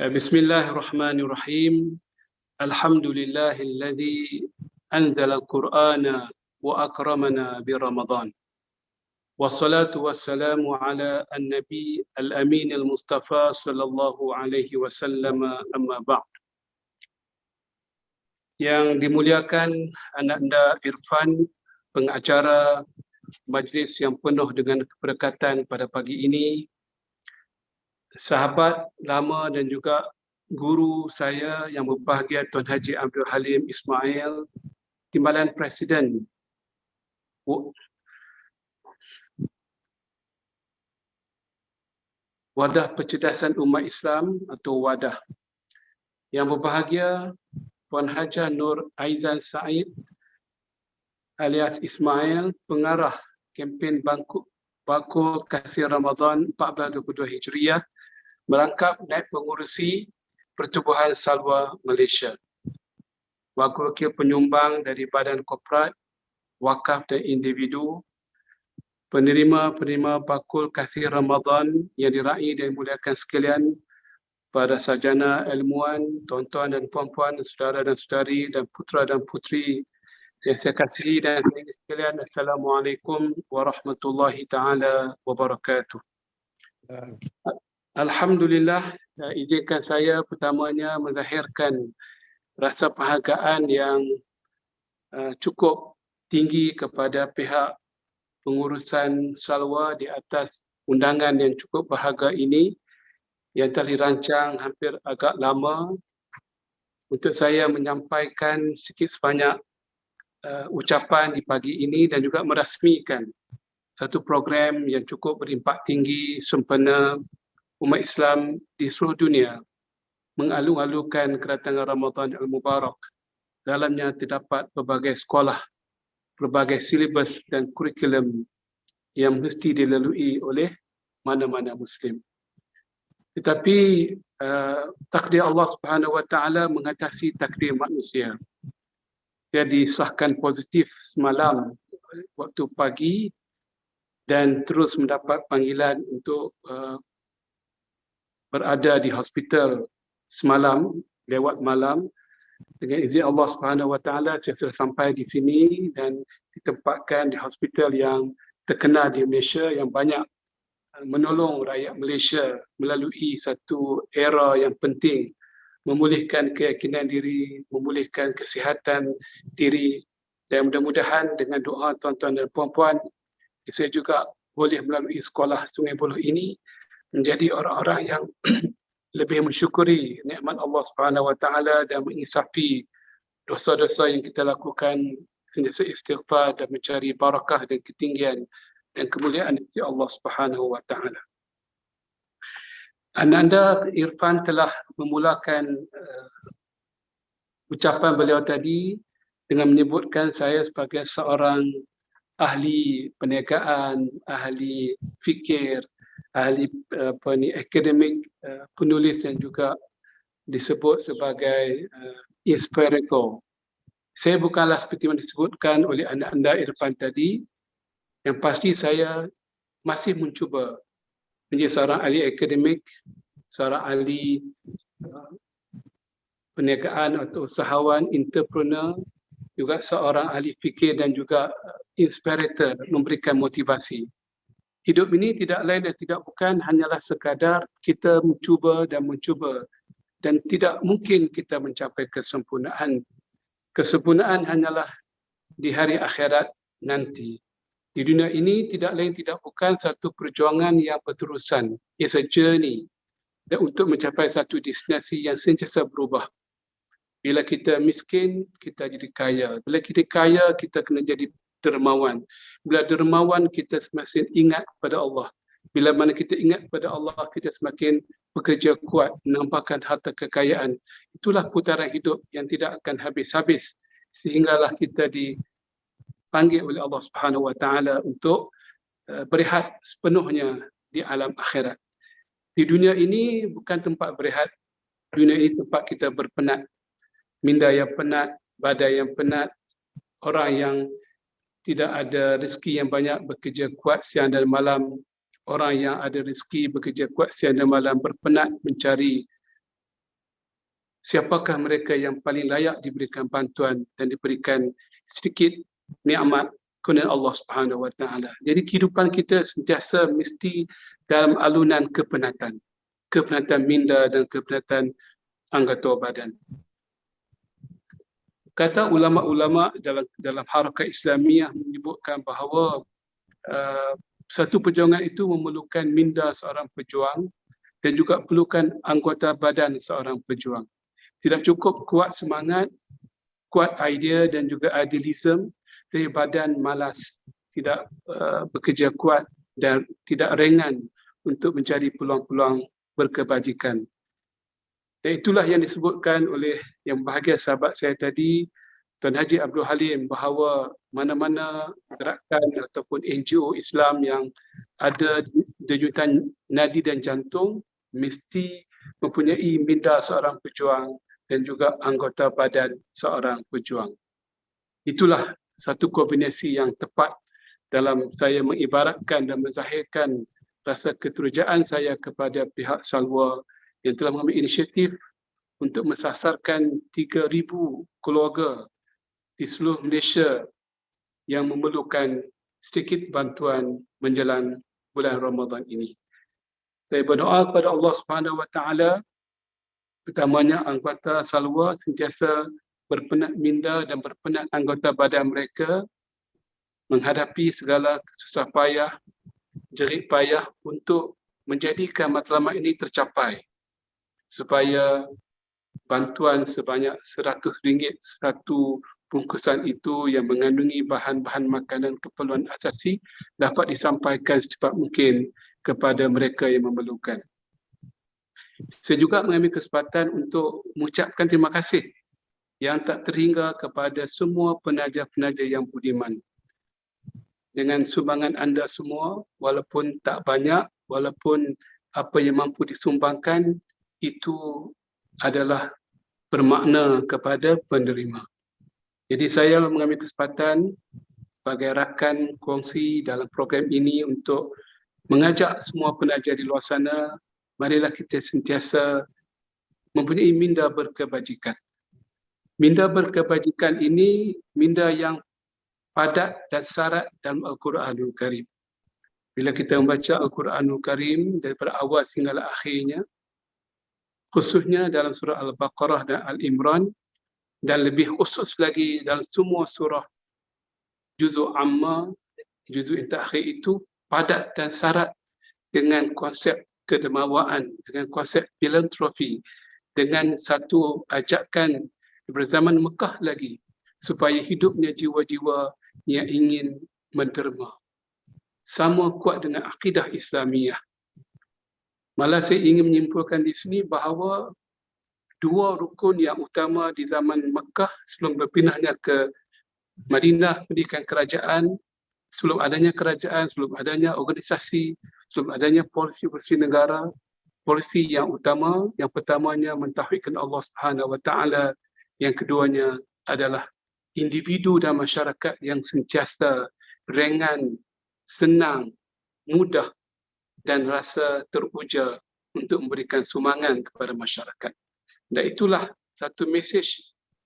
Bismillahirrahmanirrahim. Alhamdulillahilladzi anzala al-Qur'ana wa akramana bi Ramadan. Wassalatu wassalamu ala an-nabi al-amin al-mustafa sallallahu alaihi wasallam, amma ba'd. Yang dimuliakan anda Irfan, pengacara majlis yang penuh dengan keberkatan pada pagi ini, sahabat lama dan juga guru saya yang berbahagia Tuan Haji Abdul Halim Ismail, Timbalan Presiden Wadah Percerdasan Umat Islam atau WADAH, yang berbahagia Puan Hajah Nur Aizan Said alias Ismail, pengarah kempen Bakul Kasih Ramadan 1422 Hijriah, merangkap naib pengurusi Pertubuhan Salwa Malaysia, wakil penyumbang dari badan korporat, wakaf dan individu, penerima Bakul Kasih Ramadan yang diraih dan dimuliakan sekalian, para sarjana ilmuwan, tuan-tuan dan puan-puan, saudara dan saudari dan putra dan putri yang saya kasihi dan sayangi sekalian, Assalamualaikum warahmatullahi taala wabarakatuh. Alhamdulillah, izinkan saya pertamanya menzahirkan rasa penghargaan yang cukup tinggi kepada pihak pengurusan Salwa di atas undangan yang cukup berharga ini yang telah dirancang hampir agak lama untuk saya menyampaikan sikit sebanyak ucapan di pagi ini dan juga merasmikan satu program yang cukup berimpak tinggi sempena umat Islam di seluruh dunia mengalung-alungkan kedatangan Ramadan Al-Mubarak. Dalamnya terdapat berbagai sekolah, berbagai silibus dan kurikulum yang mesti dilalui oleh mana-mana Muslim. Tetapi takdir Allah Subhanahu Wa Taala mengatasi takdir manusia. Dia disahkan positif semalam waktu pagi dan terus mendapat panggilan untuk berada di hospital semalam, lewat malam. Dengan izin Allah Subhanahu Wa Taala, saya sudah sampai di sini dan ditempatkan di hospital yang terkenal di Malaysia, yang banyak menolong rakyat Malaysia melalui satu era yang penting, memulihkan keyakinan diri, memulihkan kesihatan diri, dan mudah-mudahan dengan doa tuan-tuan dan puan-puan, saya juga boleh melalui sekolah Sungai Buloh ini menjadi orang-orang yang lebih mensyukuri nikmat Allah Subhanahu Wa Taala dan mengisafi dosa-dosa yang kita lakukan, sentiasa istighfar dan mencari barakah dan ketinggian dan kemuliaan dari Allah Subhanahu Wa Taala. Ananda Irfan telah memulakan ucapan beliau tadi dengan menyebutkan saya sebagai seorang ahli perniagaan, ahli fikir, ahli akademik, penulis dan juga disebut sebagai inspirator. Saya bukanlah seperti yang disebutkan oleh anda Irfan tadi. Yang pasti saya masih mencuba menjadi seorang ahli akademik, seorang ahli perniagaan atau usahawan, entrepreneur, juga seorang ahli fikir dan juga inspirator, memberikan motivasi. Hidup ini tidak lain dan tidak bukan hanyalah sekadar kita mencuba dan tidak mungkin kita mencapai kesempurnaan. Kesempurnaan hanyalah di hari akhirat nanti. Di dunia ini tidak lain tidak bukan satu perjuangan yang berterusan. It's a journey. Dan untuk mencapai satu destinasi yang sentiasa berubah. Bila kita miskin, kita jadi kaya. Bila kita kaya, kita kena jadi dermawan. Bila dermawan, kita semakin ingat kepada Allah. Bila mana kita ingat kepada Allah, kita semakin bekerja kuat, menampakkan harta kekayaan. Itulah putaran hidup yang tidak akan habis-habis. Sehinggalah kita dipanggil oleh Allah Subhanahu Wa Taala untuk berehat sepenuhnya di alam akhirat. Di dunia ini bukan tempat berehat. Dunia ini tempat kita berpenat. Minda yang penat, badai yang penat, orang yang tidak ada rezeki yang banyak bekerja kuat siang dan malam, orang yang ada rezeki bekerja kuat siang dan malam berpenat mencari siapakah mereka yang paling layak diberikan bantuan dan diberikan sedikit nikmat kepada Allah Subhanahu Wa Taala. Jadi kehidupan kita sentiasa mesti dalam alunan kepenatan minda dan kepenatan anggota badan. Kata ulama-ulama dalam harakat Islamiah menyebutkan bahawa satu perjuangan itu memerlukan minda seorang pejuang dan juga perlukan anggota badan seorang pejuang. Tidak cukup kuat semangat, kuat idea dan juga idealism, tapi badan malas, tidak bekerja kuat dan tidak ringan untuk mencari peluang-peluang berkebajikan. Dan itulah yang disebutkan oleh yang bahagia sahabat saya tadi, Tuan Haji Abdul Halim, bahawa mana-mana gerakan ataupun NGO Islam yang ada denyutan nadi dan jantung mesti mempunyai minda seorang pejuang dan juga anggota badan seorang pejuang. Itulah satu kombinasi yang tepat dalam saya mengibaratkan dan menzahirkan rasa keterujaan saya kepada pihak Salwa yang telah mengambil inisiatif untuk mensasarkan 3,000 keluarga di seluruh Malaysia yang memerlukan sedikit bantuan menjelang bulan Ramadan ini. Saya berdoa kepada Allah Subhanahu Wa Taala, pertamanya anggota Salwa sentiasa berpenat minda dan berpenat anggota badan mereka menghadapi segala susah payah, jerit payah untuk menjadikan matlamat ini tercapai supaya bantuan sebanyak RM100 satu bungkusan itu yang mengandungi bahan-bahan makanan keperluan asasi dapat disampaikan secepat mungkin kepada mereka yang memerlukan. Saya juga mengambil kesempatan untuk mengucapkan terima kasih yang tak terhingga kepada semua penaja-penaja yang budiman. Dengan sumbangan anda semua, walaupun tak banyak, walaupun apa yang mampu disumbangkan, itu adalah bermakna kepada penerima. Jadi saya mengambil kesempatan sebagai rakan kongsi dalam program ini untuk mengajak semua penaja di luar sana, marilah kita sentiasa mempunyai minda berkebajikan. Minda berkebajikan ini minda yang padat dan syarat dalam Al-Quranul Karim. Bila kita membaca Al-Quranul Karim daripada awal hingga akhirnya, khususnya dalam surah Al-Baqarah dan Al-Imran, dan lebih khusus lagi dalam semua surah juzuk amma, juzuk terakhir itu padat dan syarat dengan konsep kedermawaan, dengan konsep filantropi, dengan satu ajakan berzaman Mekah lagi supaya hidupnya jiwa-jiwa yang ingin menderma. Sama kuat dengan akidah Islamiah. Malah saya ingin menyimpulkan di sini bahawa dua rukun yang utama di zaman Mekah sebelum berpindahnya ke Madinah, pendidikan kerajaan, sebelum adanya kerajaan, sebelum adanya organisasi, sebelum adanya polisi-polisi negara, polisi yang utama, yang pertamanya mentauhidkan Allah Subhanahu Wa Taala, yang keduanya adalah individu dan masyarakat yang sentiasa ringan, senang, mudah dan rasa teruja untuk memberikan sumbangan kepada masyarakat. Dan itulah satu mesej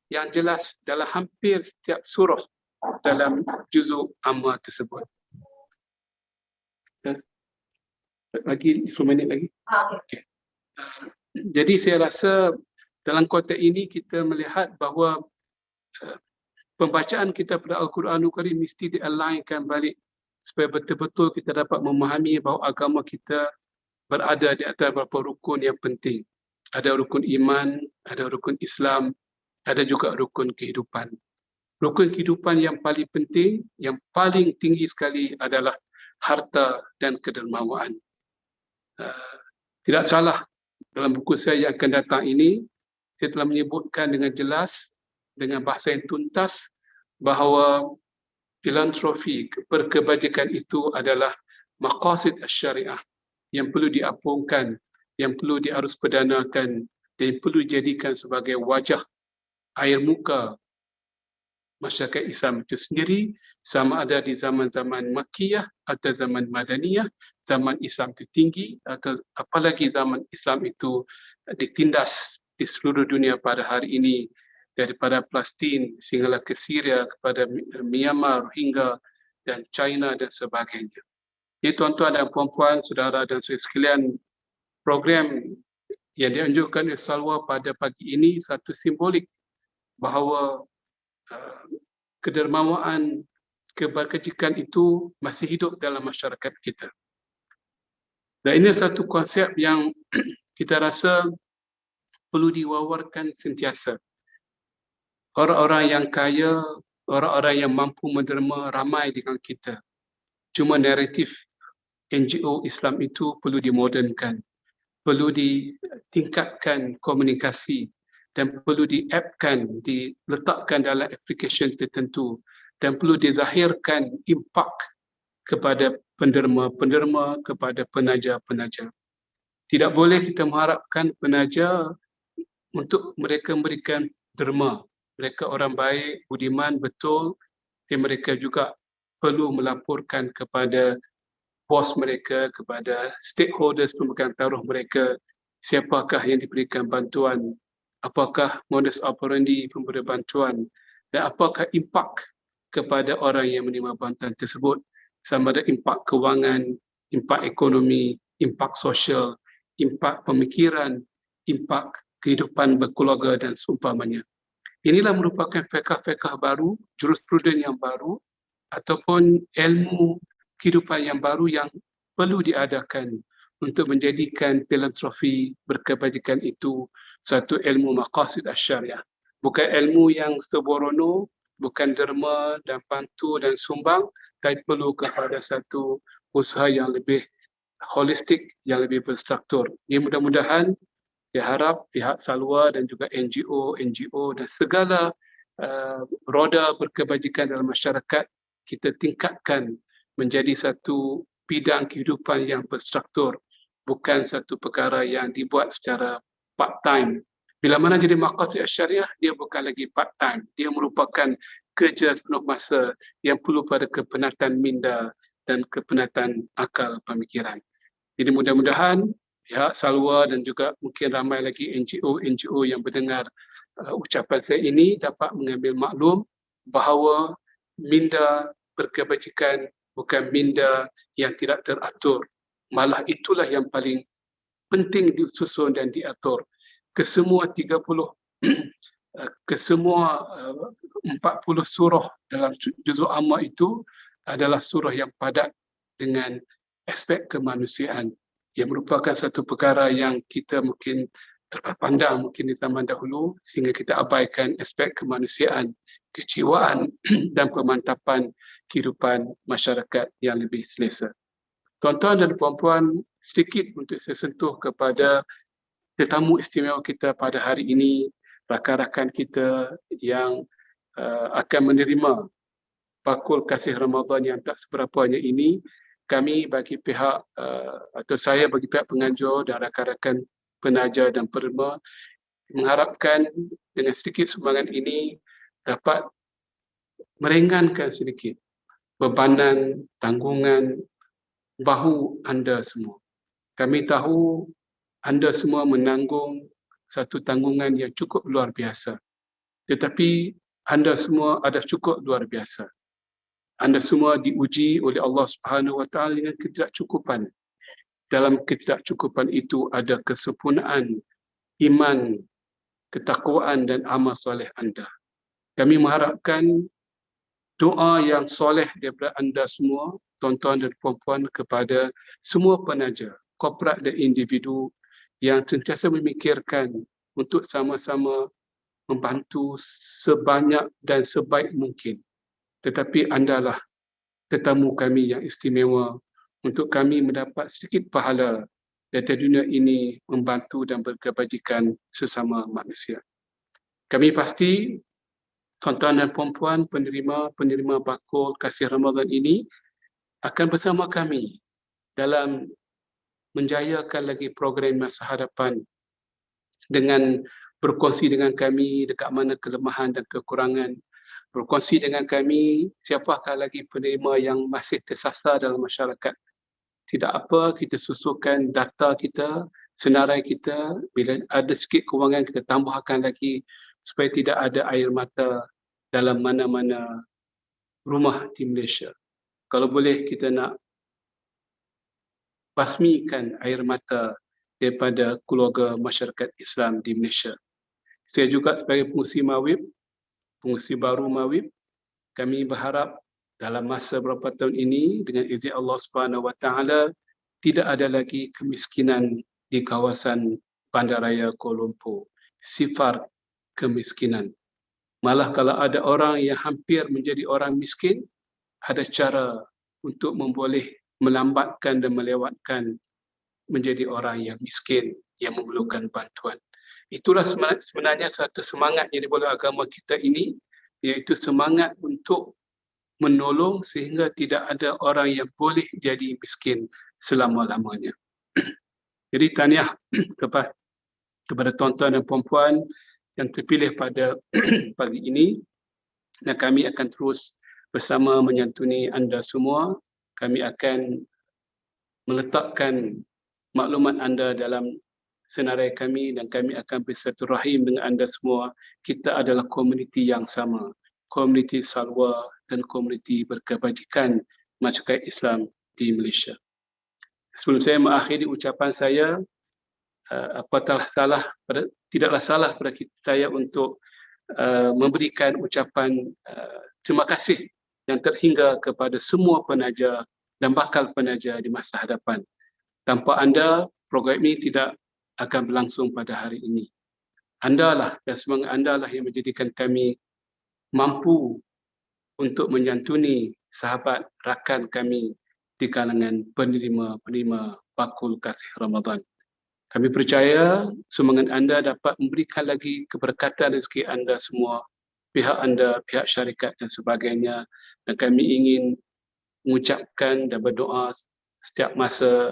yang jelas dalam hampir setiap surah dalam juzuk amma tersebut. Lagi 10 minit lagi. Okay. Jadi saya rasa dalam konteks ini kita melihat bahawa pembacaan kita pada Al-Quranul Karim mesti di-alignkan balik supaya betul-betul kita dapat memahami bahawa agama kita berada di atas beberapa rukun yang penting. Ada rukun iman, ada rukun Islam, ada juga rukun kehidupan. Rukun kehidupan yang paling penting, yang paling tinggi sekali adalah harta dan kedermawaan. Tidak salah dalam buku saya yang akan datang ini, saya telah menyebutkan dengan jelas, dengan bahasa yang tuntas, bahawa filantropi, berkebajikan itu adalah maqasid syariah yang perlu diapungkan, yang perlu diarus perdanakan dan perlu dijadikan sebagai wajah air muka masyarakat Islam itu sendiri, sama ada di zaman-zaman Makkiyah atau zaman Madaniyah, zaman Islam itu tinggi atau apalagi zaman Islam itu ditindas di seluruh dunia pada hari ini, daripada Palestin sehinggalah ke Syria, kepada Myanmar, Rohingya dan China dan sebagainya. Jadi tuan-tuan dan puan-puan, saudara dan saudara sekalian, program yang dianjurkan oleh Salwa pada pagi ini satu simbolik bahawa kedermawaan, kebajikan itu masih hidup dalam masyarakat kita. Dan ini satu konsep yang kita rasa perlu diwawarkan sentiasa. Orang-orang yang kaya, orang-orang yang mampu menderma ramai dengan kita. Cuma naratif NGO Islam itu perlu dimodernkan, perlu ditingkatkan komunikasi dan perlu di-appkan, diletakkan dalam aplikasi tertentu dan perlu dizahirkan impak kepada penderma-penderma, kepada penaja-penaja. Tidak boleh kita mengharapkan penaja untuk mereka memberikan derma. Mereka orang baik, budiman, betul. Dan mereka juga perlu melaporkan kepada bos mereka, kepada stakeholders pemegang taruh mereka, siapakah yang diberikan bantuan, apakah modus operandi pemberi bantuan dan apakah impak kepada orang yang menerima bantuan tersebut, sama ada impak kewangan, impak ekonomi, impak sosial, impak pemikiran, impak kehidupan berkeluarga dan seumpamanya. Inilah merupakan fiqh-fiqh baru, jurispruden yang baru ataupun ilmu kehidupan yang baru yang perlu diadakan untuk menjadikan filantropi berkebajikan itu satu ilmu maqasid asy-syariah. Bukan ilmu yang sembrono, bukan derma dan bantu dan sumbang, tapi perlu kepada satu usaha yang lebih holistik, yang lebih berstruktur. Ya, mudah-mudahan saya harap pihak Salwa dan juga NGO dan segala roda berkebajikan dalam masyarakat kita tingkatkan menjadi satu bidang kehidupan yang berstruktur, bukan satu perkara yang dibuat secara part-time. Bila mana jadi maqasid syariah, dia bukan lagi part-time. Dia merupakan kerja sepenuh masa yang perlu pada kepenatan minda dan kepenatan akal pemikiran. Jadi mudah-mudahan pihak Salwa dan juga mungkin ramai lagi NGO yang mendengar ucapan saya ini dapat mengambil maklum bahawa minda berkebajikan bukan minda yang tidak teratur. Malah itulah yang paling penting disusun dan diatur. Kesemua 30 kesemua 40 surah dalam juzuk amma itu adalah surah yang padat dengan aspek kemanusiaan, yang merupakan satu perkara yang kita mungkin terpandang mungkin di zaman dahulu sehingga kita abaikan aspek kemanusiaan, kejiwaan dan pemantapan kehidupan masyarakat yang lebih selesa. Tuan-tuan dan puan-puan, sedikit untuk saya sentuh kepada tetamu istimewa kita pada hari ini, rakan-rakan kita yang akan menerima bakul kasih Ramadan yang tak seberapanya ini. Kami bagi pihak atau saya bagi pihak penganjur dan rakan-rakan penaja dan penderma mengharapkan dengan sedikit sumbangan ini dapat meringankan sedikit bebanan, tanggungan bahu anda semua. Kami tahu anda semua menanggung satu tanggungan yang cukup luar biasa. Tetapi anda semua ada cukup luar biasa. Anda semua diuji oleh Allah Subhanahu Wa Taala dengan ketidakcukupan. Dalam ketidakcukupan itu ada kesempurnaan iman, ketakwaan dan amal soleh anda. Kami mengharapkan doa yang soleh daripada anda semua, tuan-tuan dan puan-puan, kepada semua penaja, korporat dan individu yang sentiasa memikirkan untuk sama-sama membantu sebanyak dan sebaik mungkin. Tetapi andalah tetamu kami yang istimewa untuk kami mendapat sedikit pahala dari dunia ini membantu dan berkebajikan sesama manusia. Kami pasti tuan-tuan dan puan-puan penerima bakul kasih Ramadan ini akan bersama kami dalam menjayakan lagi program masa hadapan dengan berkongsi dengan kami dekat mana kelemahan dan kekurangan, berkongsi dengan kami siapakah lagi penerima yang masih tersasar dalam masyarakat. Tidak apa, kita susulkan data kita senarai kita, bila ada sikit kewangan kita tambahkan lagi supaya tidak ada air mata dalam mana-mana rumah di Malaysia. Kalau boleh kita nak basmikan air mata daripada keluarga masyarakat Islam di Malaysia. Saya juga sebagai pengurusi Mawib, pengurusi baru Mawib, kami berharap dalam masa beberapa tahun ini dengan izin Allah Subhanahu Wa Taala tidak ada lagi kemiskinan di kawasan Bandaraya Kuala Lumpur. Sifar kemiskinan. Malah kalau ada orang yang hampir menjadi orang miskin, ada cara untuk memboleh melambatkan dan melewatkan menjadi orang yang miskin yang memerlukan bantuan. Itulah sebenarnya satu semangat yang dibawa agama kita ini, iaitu semangat untuk menolong sehingga tidak ada orang yang boleh jadi miskin selama-lamanya. Jadi tahniah kepada tuan-tuan dan puan-puan yang terpilih pada pagi ini, dan kami akan terus bersama menyantuni anda semua. Kami akan meletakkan maklumat anda dalam senarai kami dan kami akan bersilaturahim dengan anda semua. Kita adalah komuniti yang sama, komuniti Salwa dan komuniti berkebajikan masyarakat Islam di Malaysia. Sebelum saya mengakhiri ucapan saya, tidaklah salah pada saya untuk memberikan ucapan terima kasih yang terhingga kepada semua penaja dan bakal penaja di masa hadapan. Tanpa anda, program ini tidak akan berlangsung pada hari ini. Anda lah dan semangat anda lah yang menjadikan kami mampu untuk menyantuni sahabat rakan kami di kalangan penerima bakul kasih Ramadan. Kami percaya sumbangan anda dapat memberikan lagi keberkatan rezeki anda semua, pihak anda, pihak syarikat dan sebagainya. Dan kami ingin mengucapkan dan berdoa setiap masa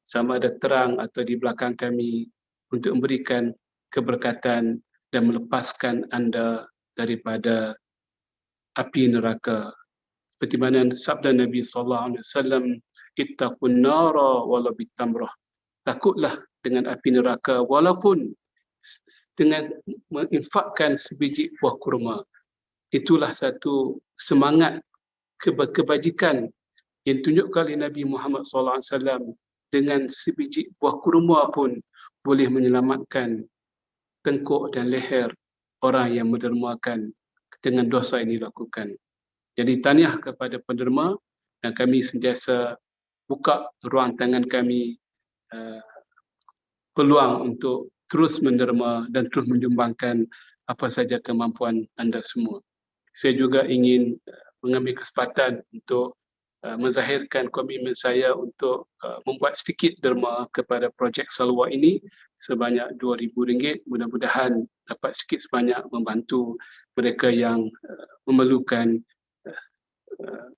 sama ada terang atau di belakang kami untuk memberikan keberkatan dan melepaskan anda daripada api neraka. Seperti mana sabda Nabi SAW, ittaqun nara walau bitamrah. Takutlah dengan api neraka walaupun dengan menginfakkan sebiji buah kurma. Itulah satu semangat kebajikan yang ditunjukkan oleh Nabi Muhammad SAW. Dengan sebiji buah kurma pun boleh menyelamatkan tengkuk dan leher orang yang mendermakan dengan dosa ini dilakukan. Jadi tahniah kepada penderma dan kami sentiasa buka ruang tangan kami peluang untuk terus menderma dan terus menyumbangkan apa saja kemampuan anda semua. Saya juga ingin mengambil kesempatan untuk menzahirkan komitmen saya untuk membuat sedikit derma kepada projek Salwa ini sebanyak RM2,000. Mudah-mudahan dapat sedikit sebanyak membantu mereka yang memerlukan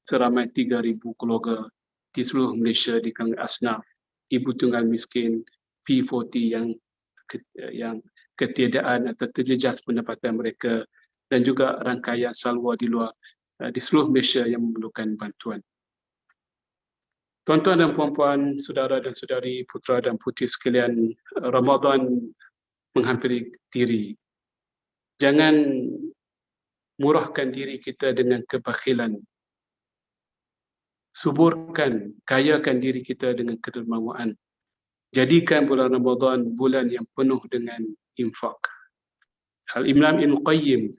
seramai 3,000 keluarga di seluruh Malaysia di kalangan asnaf, ibu tunggal miskin, P40 yang ketiadaan atau terjejas pendapatan mereka dan juga rangkaian Salwa di luar di seluruh Malaysia yang memerlukan bantuan. Tuan-tuan dan puan-puan, saudara dan saudari, putra dan puteri sekalian, Ramadan menghampiri diri. Jangan murahkan diri kita dengan kebakhilan. Suburkan, kayakan diri kita dengan kedermawaan. Jadikan bulan Ramadan bulan yang penuh dengan infak. Al-Imam Ibn Qayyim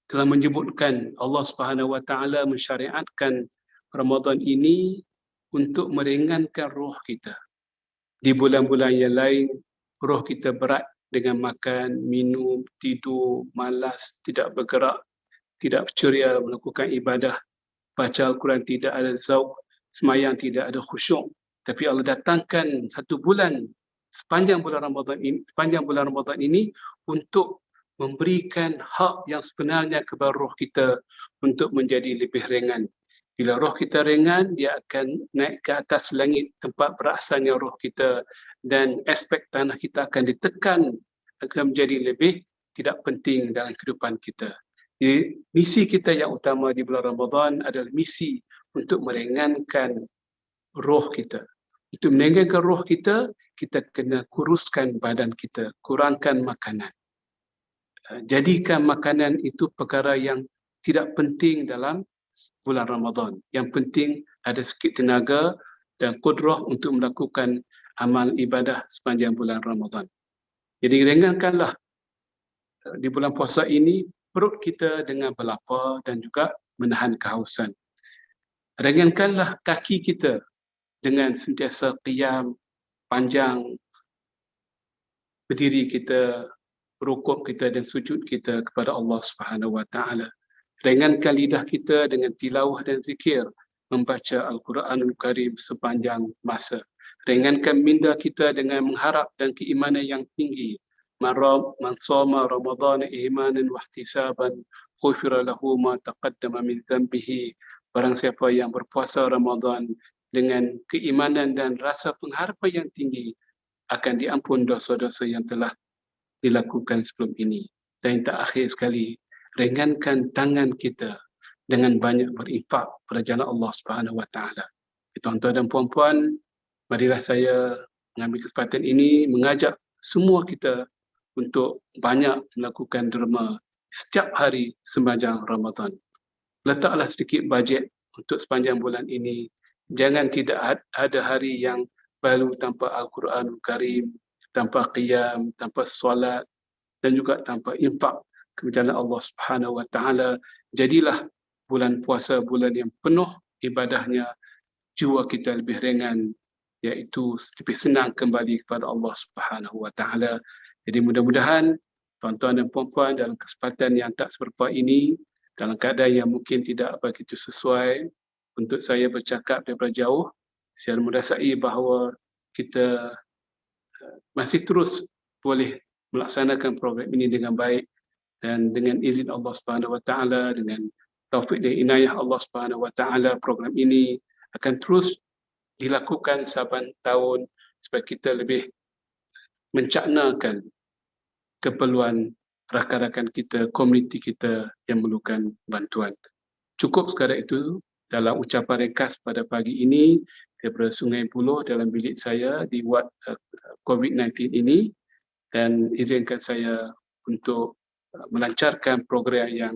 telah menyebutkan Allah Subhanahu Wa Taala mensyariatkan Ramadan ini untuk meringankan roh kita. Di bulan-bulan yang lain, roh kita berat dengan makan, minum, tidur, malas, tidak bergerak, tidak ceria melakukan ibadah, baca Al-Quran tidak ada zauq, semayang tidak ada khusyuk. Tapi Allah datangkan satu bulan sepanjang bulan Ramadan ini untuk memberikan hak yang sebenarnya kepada roh kita untuk menjadi lebih ringan. Bila roh kita ringan, dia akan naik ke atas langit tempat berasalnya roh kita dan aspek tanah kita akan ditekan, akan menjadi lebih tidak penting dalam kehidupan kita. Jadi, misi kita yang utama di bulan Ramadan adalah misi untuk meringankan roh kita, Untuk meninggikan roh kita, kita kena kuruskan badan kita, kurangkan makanan. Jadikan makanan itu perkara yang tidak penting dalam bulan Ramadan. Yang penting ada sikit tenaga dan kudrah untuk melakukan amal ibadah sepanjang bulan Ramadan. Jadi ringankanlah di bulan puasa ini perut kita dengan berlapar dan juga menahan kehausan. Ringankanlah kaki kita dengan sentiasa qiyam panjang, berdiri kita, rukuk kita dan sujud kita kepada Allah Subhanahu Wa Taala. Ringankan lidah kita dengan tilawah dan zikir, membaca Al-Quranul Karim sepanjang masa. Ringankan minda kita dengan mengharap dan keimanan yang tinggi. Man shoma Ramadhan imanan wa ihtisaban ghufira lahu ma taqaddama min dhanbihi. Barang siapa yang berpuasa Ramadan dengan keimanan dan rasa pengharapan yang tinggi, akan diampun dosa-dosa yang telah dilakukan sebelum ini. Dan yang terakhir sekali, ringankan tangan kita dengan banyak berinfak pada jalan Allah Subhanahu Wa Taala. Tuan-tuan dan puan-puan, marilah saya mengambil kesempatan ini mengajak semua kita untuk banyak melakukan derma setiap hari sepanjang Ramadan. Letaklah sedikit bajet untuk sepanjang bulan ini. Jangan tidak ada hari yang baru tanpa Al-Quranul Karim, tanpa qiyam, tanpa solat dan juga tanpa infak ke jalan Allah Subhanahu Wa Taala. Jadilah bulan puasa bulan yang penuh ibadahnya, jiwa kita lebih ringan, iaitu lebih senang kembali kepada Allah Subhanahu Wa Taala. Jadi mudah-mudahan tuan-tuan dan puan-puan dalam kesempatan yang tak seberapa ini, dalam keadaan yang mungkin tidak begitu sesuai untuk saya bercakap daripada jauh, saya merasai bahawa kita masih terus boleh melaksanakan program ini dengan baik dan dengan izin Allah Subhanahu Wa Taala, dengan taufik dan inayah Allah Subhanahu Wa Taala, program ini akan terus dilakukan saban tahun supaya kita lebih mencaknakan keperluan rakan-rakan kita, komuniti kita yang memerlukan bantuan. Cukup sekadar itu dalam ucapan ringkas pada pagi ini daripada Sungai Buloh dalam bilik saya di wad COVID-19 ini, dan izinkan saya untuk melancarkan program yang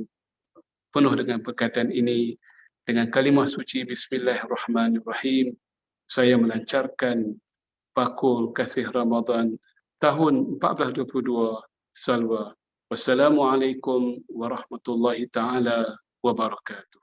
penuh dengan berkaitan ini dengan kalimah suci Bismillahirrahmanirrahim. Saya melancarkan bakul kasih Ramadan tahun 1422 Salwa. Wassalamualaikum warahmatullahi taala wabarakatuh.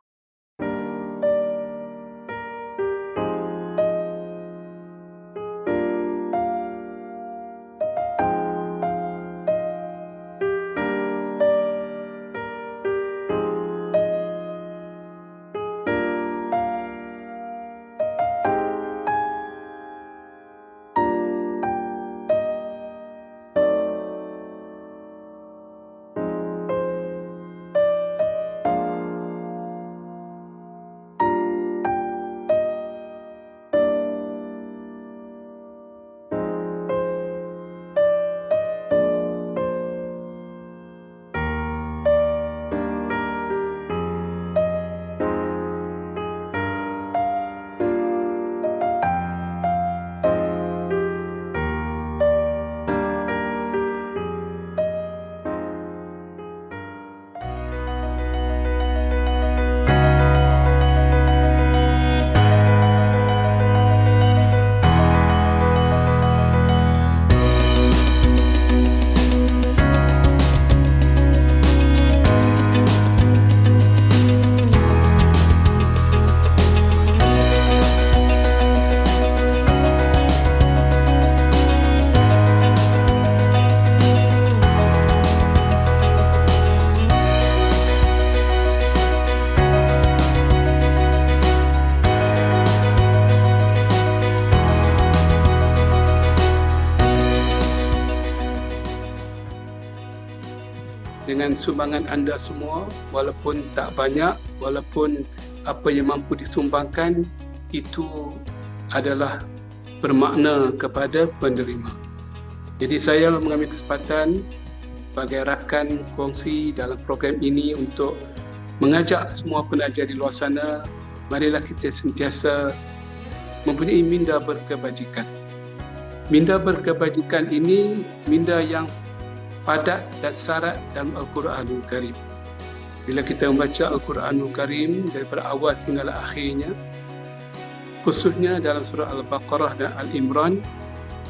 Dengan sumbangan anda semua, walaupun tak banyak, walaupun apa yang mampu disumbangkan, itu adalah bermakna kepada penerima. Jadi saya mengambil kesempatan sebagai rakan kongsi dalam program ini untuk mengajak semua penaja di luar sana, marilah kita sentiasa mempunyai minda berkebajikan. Minda berkebajikan ini minda yang padat dan syarat dalam Al-Quranul Karim. Bila kita membaca Al-Quranul Karim daripada awal hingga akhirnya, khususnya dalam surah Al-Baqarah dan Al-Imran,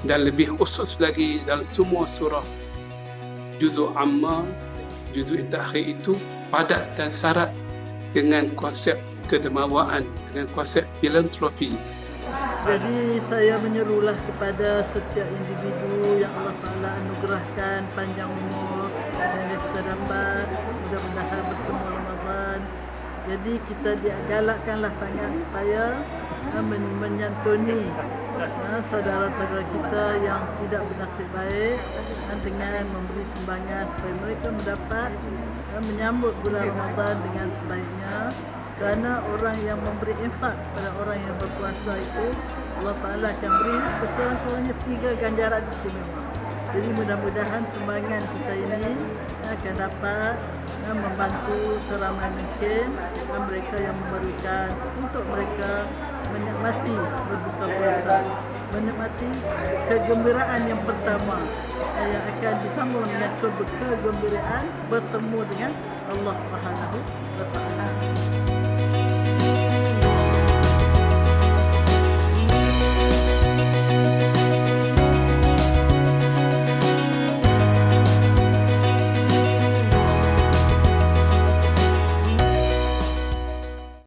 dan lebih khusus lagi dalam semua surah juzuk Amma, juzuk Takhir itu padat dan syarat dengan konsep kedermawaan, dengan konsep filantropi. Jadi saya menyerulah kepada setiap individu yang Allah Ta'ala anugerahkan panjang umur sehingga kita dapat mudah-mudahan bertemu Ramadan. Jadi kita digalakkanlah sangat supaya menyantuni saudara-saudara kita yang tidak bernasib baik dengan memberi sumbangan supaya mereka mendapat menyambut bulan Ramadan dengan sebaiknya. Kerana orang yang memberi infak pada orang yang berpuasa itu, Allah Ta'ala akan beri sekurang-kurangnya 3 ganjaran istimewa. Jadi mudah-mudahan sumbangan kita ini akan dapat membantu seramai mungkin mereka yang memerlukan untuk mereka menikmati berbuka puasa, menikmati kegembiraan yang pertama yang akan disambung dengan kegembiraan bertemu dengan Allah Subhanahu wa Ta'ala.